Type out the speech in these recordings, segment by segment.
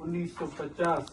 1950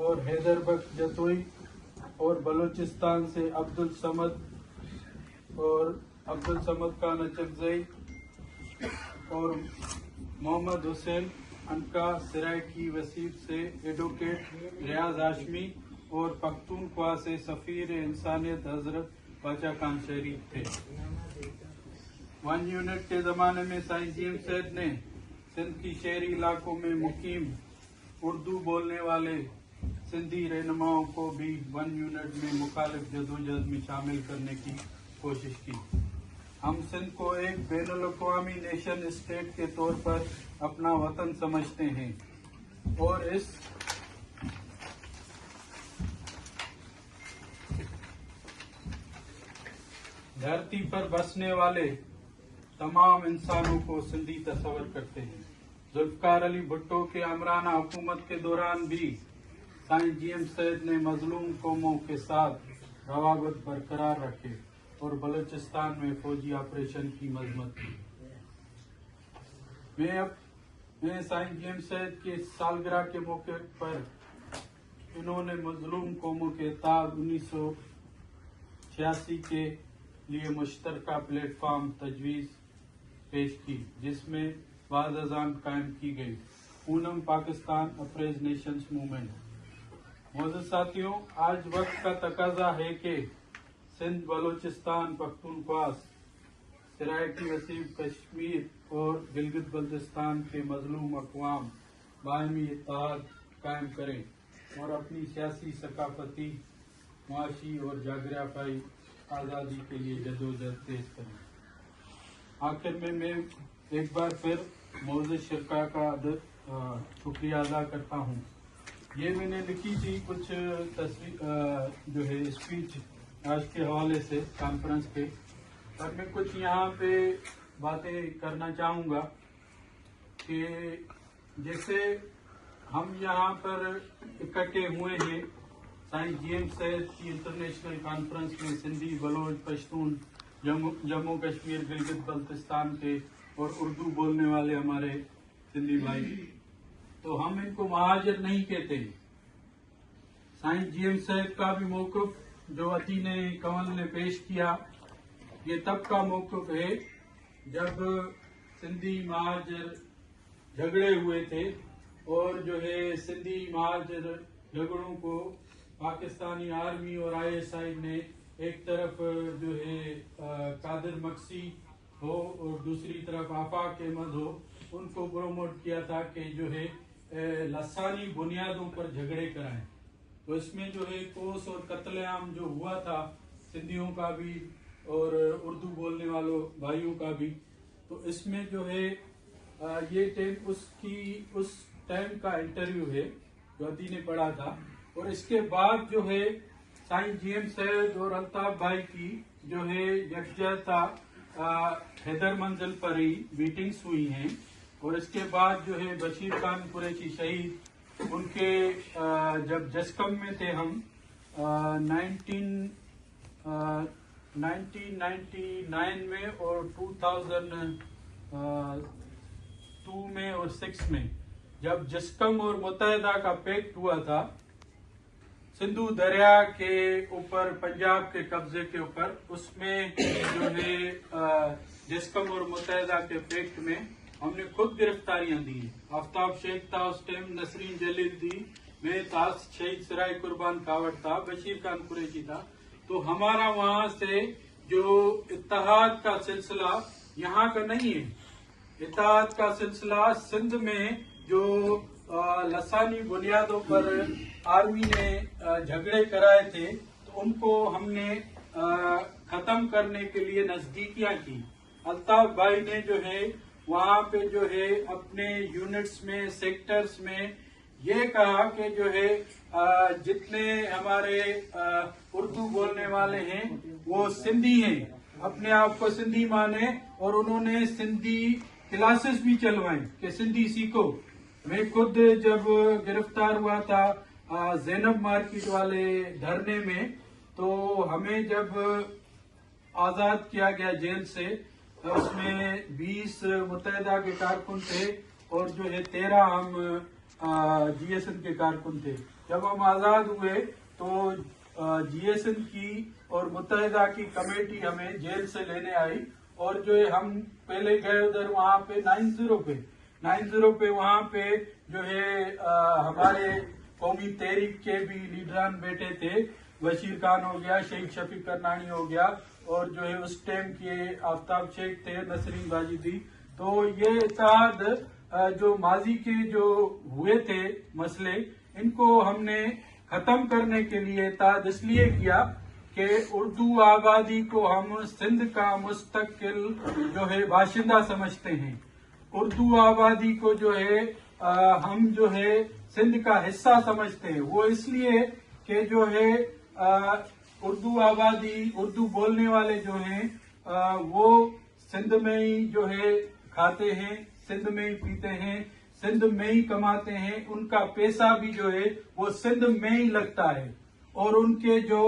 اور حیدر بخش جتوئی اور بلوچستان سے عبدالصمد خان اچکزئی اور محمد حسین انکا سرائکی وسیب سے ایڈوکیٹ ریاض ہاشمی اور پختونخوا سے سفیر انسانیت حضرت باچا خان شریف تھے۔ 1 یونٹ کے زمانے میں سائنس جی ایم سید نے سندھ کی شہری علاقوں میں مقیم اردو بولنے والے سندھی رہنماؤں کو بھی 1 یونٹ میں مخالف جدوجہد میں شامل کرنے کی کوشش کی۔ ہم سندھ کو ایک بین الاقوامی نیشن اسٹیٹ کے طور پر اپنا وطن سمجھتے ہیں اور اس دھرتی پر بسنے والے تمام انسانوں کو سندھی تصور کرتے ہیں۔ ذوالفقار علی بھٹو کے آمرانہ حکومت کے دوران بھی سائنس جی ایم سید نے مظلوم قوموں کے ساتھ روابط برقرار رکھے اور بلوچستان میں فوجی آپریشن کی مذمت کی۔ میں سائنس جی ایم سید کے سالگرہ کے موقع پر انہوں نے مظلوم قوموں کے اتحاد 1986 کے لیے مشترکہ پلیٹ فارم تجویز پیش کی، جس میں بعد ازاں قائم کی گئی Poonam Pakistan appraise nations movement. معزز ساتھیوں، آج وقت کا تقاضا ہے کہ سندھ، بلوچستان، پختونخوا، سرائکی وسیب کشمیر اور گلگت بلتستان کے مظلوم اقوام باہمی اتحاد قائم کریں اور اپنی سیاسی، ثقافتی، معاشی اور جغرافیائی آزادی کے لیے جدوجہد تیز کریں۔ آخر میں ایک بار پھر معزز شرکاء کا شکریہ ادا کرتا ہوں۔ یہ میں نے لکھی تھی کچھ جو ہے اسپیچ آج کے حوالے سے کانفرنس پہ، اور میں کچھ یہاں پہ باتیں کرنا چاہوں گا کہ جیسے ہم یہاں پر اکٹھے ہوئے ہیں سائنس جی ایم سید کی انٹرنیشنل کانفرنس میں سندھی، بلوچ، پشتون، جموں کشمیر، گلگت بلتستان کے اور اردو بولنے والے ہمارے سندھی بھائی، تو ہم ان کو مہاجر نہیں کہتے۔ سائنس جی ایم سید کا بھی موقف جو عطین کنول نے پیش کیا، یہ تب کا موقف ہے جب سندھی مہاجر جھگڑے ہوئے تھے اور جو ہے سندھی مہاجر جھگڑوں کو پاکستانی آرمی اور آئی ایس آئی نے ایک طرف جو ہے قادر مکسی ہو اور دوسری طرف آفاق احمد ہو، ان کو پروموٹ کیا تھا کہ جو ہے لسانی بنیادوں پر جھگڑے کرائیں۔ تو اس میں جو ہے کوس اور قتل عام جو ہوا تھا سندھیوں کا بھی اور اردو بولنے والوں بھائیوں کا بھی، تو اس میں جو ہے یہ ٹائم اس ٹائم کا انٹرویو ہے جو عطی نے پڑھا تھا، اور اس کے بعد جو ہے سائنس جی ایم سید اور الطاف بھائی کی جو ہے یکجہتا حیدر منزل پر ہی میٹنگز ہوئی ہیں، اور اس کے بعد جو ہے بشیر خان قریشی شہید ان کے جب جسکم میں تھے ہم 1999 میں اور 2002 میں اور 6 میں جب جسکم اور متحدہ کا پیکٹ ہوا تھا سندھو دریا کے اوپر پنجاب کے قبضے کے اوپر، اس میں جو ہے جسکم اور متحدہ کے پیکٹ میں ہم نے خود گرفتاریاں دی۔ آفتاب شیخ تھا اس ٹائم، نسرین جلیل تھی، میں تھا، شہید سرائے قربان کاوڑ تھا، بشیر خان قریشی تھا۔ تو ہمارا وہاں سے جو اتحاد کا سلسلہ یہاں کا نہیں ہے، اتحاد کا سلسلہ سندھ میں جو لسانی بنیادوں پر آرمی نے جھگڑے کرائے تھے تو ان کو ہم نے ختم کرنے کے لیے نزدیکیاں کی۔ الطاف بھائی نے جو ہے وہاں پہ جو ہے اپنے یونٹس میں، سیکٹرز میں یہ کہا کہ جو ہے جتنے ہمارے اردو بولنے والے ہیں وہ سندھی ہیں، اپنے آپ کو سندھی مانے، اور انہوں نے سندھی کلاسز بھی چلوائیں کہ سندھی سیکھو۔ میں خود جب گرفتار ہوا تھا زینب مارکیٹ والے دھرنے میں، تو ہمیں جب آزاد کیا گیا جیل سے، اس میں 20 متحدہ کے کارکن تھے اور جو ہے 13 ہم جی ایس این کے کارکن تھے۔ جب ہم آزاد ہوئے تو جی ایس این کی اور متحدہ کی کمیٹی ہمیں جیل سے لینے آئی، اور جو ہے ہم پہلے گئے ادھر وہاں پہ 90 پہ وہاں پہ جو ہے ہمارے قومی تحریک کے بھی لیڈران بیٹھے تھے، بشیر خان ہو گیا، شہید شفیق کرنانی ہو گیا، اور جو ہے اس ٹائم کے آفتاب شیخ تھے، نسرین باجی تھی. تو یہ اتحاد جو ماضی کے جو ہوئے تھے مسئلے، ان کو ہم نے ختم کرنے کے لیے اتحاد اس لیے کیا کہ اردو آبادی کو ہم سندھ کا مستقل جو ہے باشندہ سمجھتے ہیں. اردو آبادی کو جو ہے ہم جو ہے سندھ کا حصہ سمجھتے ہیں. وہ اس لیے کہ جو ہے اردو آبادی، اردو بولنے والے جو ہیں وہ سندھ میں ہی جو ہے کھاتے ہیں، سندھ میں ہی پیتے ہیں، سندھ میں ہی کماتے ہیں. ان کا پیسہ بھی جو ہے وہ سندھ میں ہی لگتا ہے، اور ان کے جو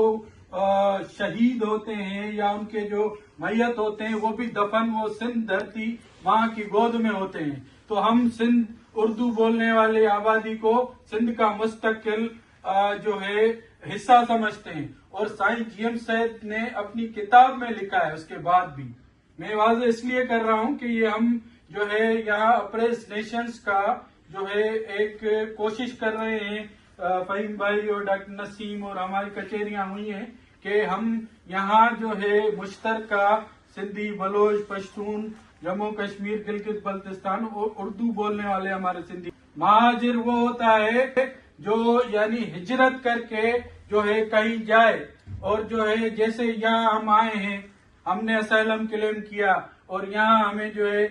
شہید ہوتے ہیں یا ان کے جو میت ہوتے ہیں وہ بھی دفن وہ سندھ دھرتی ماں کی گود میں ہوتے ہیں. تو ہم سندھ اردو بولنے والے آبادی کو سندھ کا مستقل جو ہے حصہ سمجھتے ہیں. اور سائیں جی ایم سید نے اپنی کتاب میں لکھا ہے، اس کے بعد بھی میں واضح اس لیے کر رہا ہوں کہ یہ ہم جو ہے یہاں اپریس نیشنز کا جو ہے ایک کوشش کر رہے ہیں، فہیم بھائی اور ڈاکٹر نسیم اور ہماری کچہریاں ہوئی ہیں کہ ہم یہاں جو ہے مشترکہ سندھی، بلوچ، پشتون، جموں کشمیر، گلگت بلتستان اور اردو بولنے والے ہمارے سندھی. مہاجر وہ ہوتا ہے جو یعنی ہجرت کر کے جو ہے کہیں جائے، اور جو ہے جیسے یہاں ہم آئے ہیں، ہم نے اسائلم کلیم کیا اور یہاں ہمیں جو ہے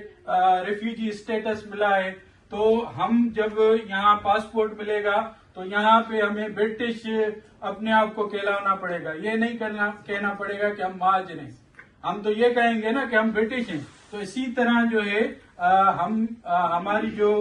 ریفیوجی اسٹیٹس ملا ہے، تو ہم جب یہاں پاسپورٹ ملے گا تو یہاں پہ ہمیں برٹش اپنے آپ کو کہلانا پڑے گا. یہ نہیں کہنا پڑے گا کہ ہم مہاجر ہیں، ہم تو یہ کہیں گے نا کہ ہم برٹش ہیں. تو اسی طرح جو ہے ہم ہماری جو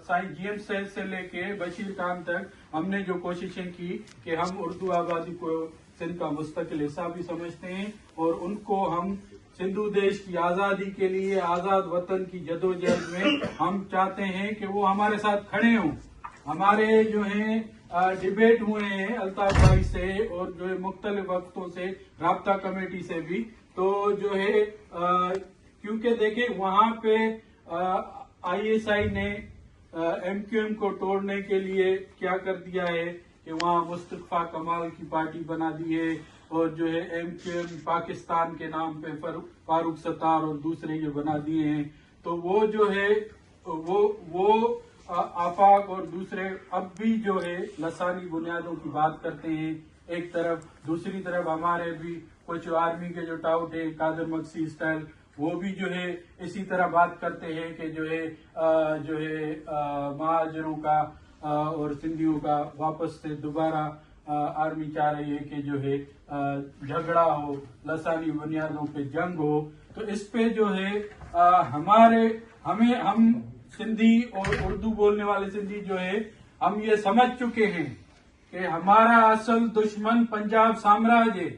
سائیں جی ایم سید سے لے کے بشیر خان تک ہم نے جو کوششیں کی کہ ہم اردو آبادی کو سندھ کا مستقل حصہ بھی سمجھتے ہیں، اور ان کو ہم سندھو دیش کی آزادی کے لیے، آزاد وطن کی جدوجہد میں ہم چاہتے ہیں کہ وہ ہمارے ساتھ کھڑے ہوں. ہمارے جو ہیں ڈیبیٹ ہوئے ہیں الطاف بھائی سے اور جو ہے مختلف وقتوں سے رابطہ کمیٹی سے بھی. تو جو ہے کیونکہ دیکھیں وہاں پہ آئی ایس آئی نے ایم کیو ایم کو توڑنے کے لیے کیا کر دیا ہے کہ وہاں مصطفیٰ کمال کی پارٹی بنا دی ہے، اور جو ہے ایم کیو ایم پاکستان کے نام پہ فاروق ستار اور دوسرے یہ بنا دیے ہیں. تو وہ جو ہے وہ آفاق اور دوسرے اب بھی جو ہے لسانی بنیادوں کی بات کرتے ہیں ایک طرف، دوسری طرف ہمارے بھی کچھ آرمی کے جو ٹاؤٹ ہے قادر مکسی اسٹائل، وہ بھی جو ہے اسی طرح بات کرتے ہیں کہ جو ہے مہاجروں کا اور سندھیوں کا واپس سے دوبارہ آرمی چاہ رہی ہے کہ جو ہے جھگڑا ہو، لسانی بنیادوں پہ جنگ ہو. تو اس پہ جو ہے ہم سندھی اور اردو بولنے والے سندھی جو ہے ہم یہ سمجھ چکے ہیں کہ ہمارا اصل دشمن پنجاب سامراج ہے.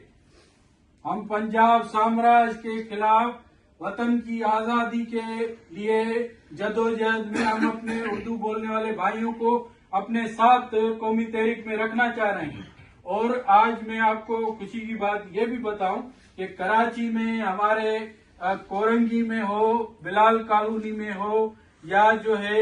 ہم پنجاب سامراج کے خلاف وطن کی آزادی کے لیے جدوجہد میں ہم اپنے اردو بولنے والے بھائیوں کو اپنے ساتھ قومی تحریک میں رکھنا چاہ رہے ہیں. اور آج میں آپ کو خوشی کی بات یہ بھی بتاؤں کہ کراچی میں ہمارے کورنگی میں ہو، بلال کالونی میں ہو، یا جو ہے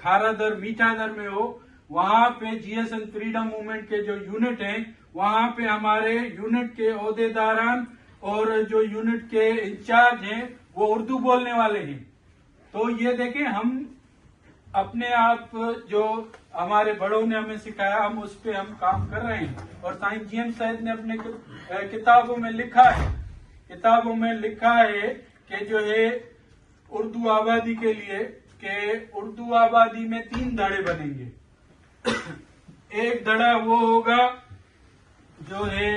کھارا در میٹھا در میں ہو، وہاں پہ جی ایس این فریڈم موومنٹ کے جو یونٹ ہیں وہاں پہ ہمارے یونٹ کے عہدیداران اور جو یونٹ کے انچارج ہیں وہ اردو بولنے والے ہیں. تو یہ دیکھیں ہم اپنے آپ جو ہمارے بڑوں نے ہمیں سکھایا ہم اس پہ ہم کام کر رہے ہیں. اور سائیں جی ایم سید نے اپنے کتابوں میں لکھا ہے کہ جو ہے اردو آبادی کے لیے کہ اردو آبادی میں 3 دھڑے بنیں گے. ایک دھڑا وہ ہوگا جو ہے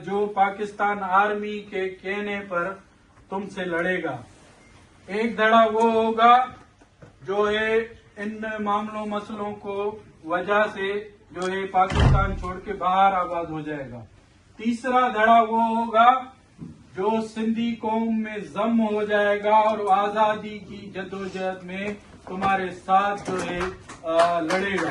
جو پاکستان آرمی کے کہنے پر تم سے لڑے گا. ایک دھڑا وہ ہوگا جو ہے ان معاملوں مسئلوں کو وجہ سے جو ہے پاکستان چھوڑ کے باہر آباد ہو جائے گا. تیسرا دھڑا وہ ہوگا جو سندھی قوم میں ضم ہو جائے گا اور آزادی کی جدوجہد میں تمہارے ساتھ جو ہے لڑے گا.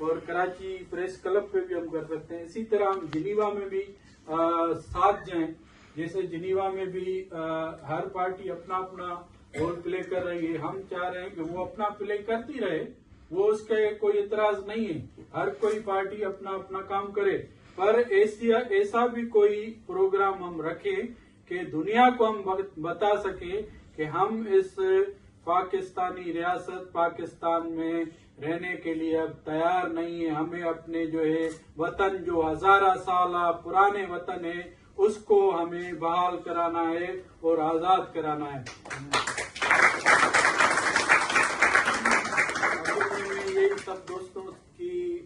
اور کراچی پریس کلب پہ بھی ہم کر سکتے ہیں. اسی طرح ہم جنیوا میں بھی ساتھ جائیں. جیسے جنیوا میں بھی ہر پارٹی اپنا اپنا رول پلے کر رہی ہے. ہم چاہ رہے ہیں کہ وہ اپنا پلے کرتی رہے, وہ اس کا کوئی اعتراض نہیں ہے. ہر کوئی پارٹی اپنا اپنا کام کرے, پر ایسا بھی کوئی پروگرام ہم رکھیں کہ دنیا کو ہم بتا سکیں کہ ہم اس پاکستانی ریاست پاکستان میں رہنے کے لیے اب تیار نہیں ہے. ہمیں اپنے جو ہے وطن, جو ہزارہ سالہ پرانے وطن ہے, اس کو ہمیں بحال کرانا ہے اور آزاد کرانا ہے. میں یہی سب دوستوں کی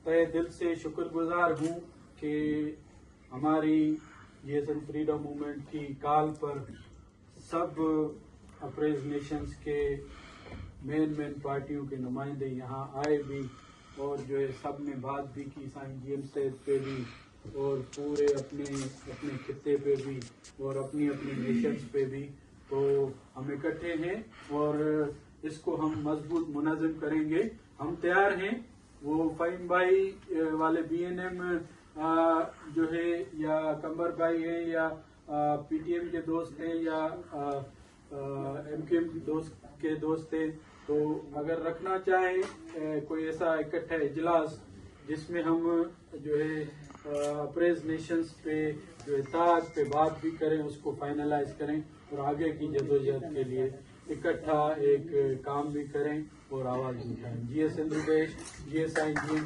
تہ دل سے شکر گزار ہوں کہ ہماری GSN فریڈم موومنٹ کی کال پر سب اپریز نیشنز کے مین پارٹیوں کے نمائندے یہاں آئے بھی, اور جو ہے سب نے بات بھی کی سائنس جی ایم صاحب پہ بھی, اور پورے اپنے خطے پہ بھی, اور اپنی نیشنز پہ بھی. تو ہم اکٹھے ہیں اور اس کو ہم مضبوط منظم کریں گے. ہم تیار ہیں. وہ فہیم بھائی والے BNM جو ہے, یا قمر بھائی ہیں, یا PTM کے دوست ہیں, یا MQM کے دوست ہیں, تو اگر رکھنا چاہیں کوئی ایسا اکٹھا اجلاس جس میں ہم جو ہے اپریز نیشنز پہ جو اتحاد پہ بات بھی کریں, اس کو فائنلائز کریں اور آگے کی جدوجہد کے لیے اکٹھا ایک کام بھی کریں اور آواز بھی اٹھائیں. GSN دیش, GSI, GM